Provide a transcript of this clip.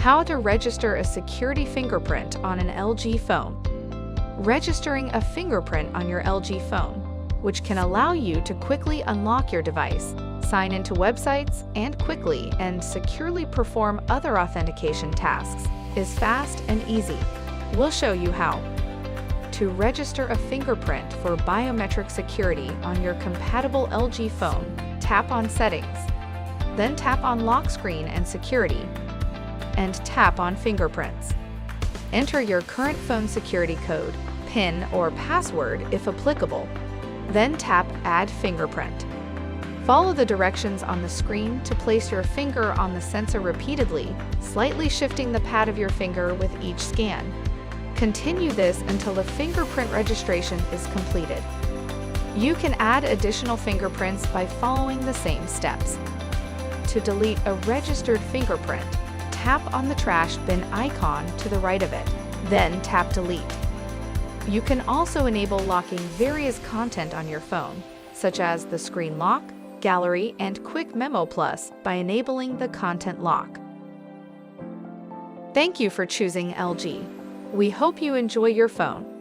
How to register a security fingerprint on an LG phone. Registering a fingerprint on your LG phone, which can allow you to quickly unlock your device, sign into websites, and quickly and securely perform other authentication tasks, is fast and easy. We'll show you how. To register a fingerprint for biometric security on your compatible LG phone, tap on Settings. Then tap on Lock Screen and Security, and tap on Fingerprints. Enter your current phone security code, PIN, or password if applicable. Then tap Add Fingerprint. Follow the directions on the screen to place your finger on the sensor repeatedly, slightly shifting the pad of your finger with each scan. Continue this until the fingerprint registration is completed. You can add additional fingerprints by following the same steps. To delete a registered fingerprint, tap on the trash bin icon to the right of it, then tap Delete. You can also enable locking various content on your phone, such as the Screen Lock, Gallery, and Quick Memo Plus by enabling the Content Lock. Thank you for choosing LG. We hope you enjoy your phone.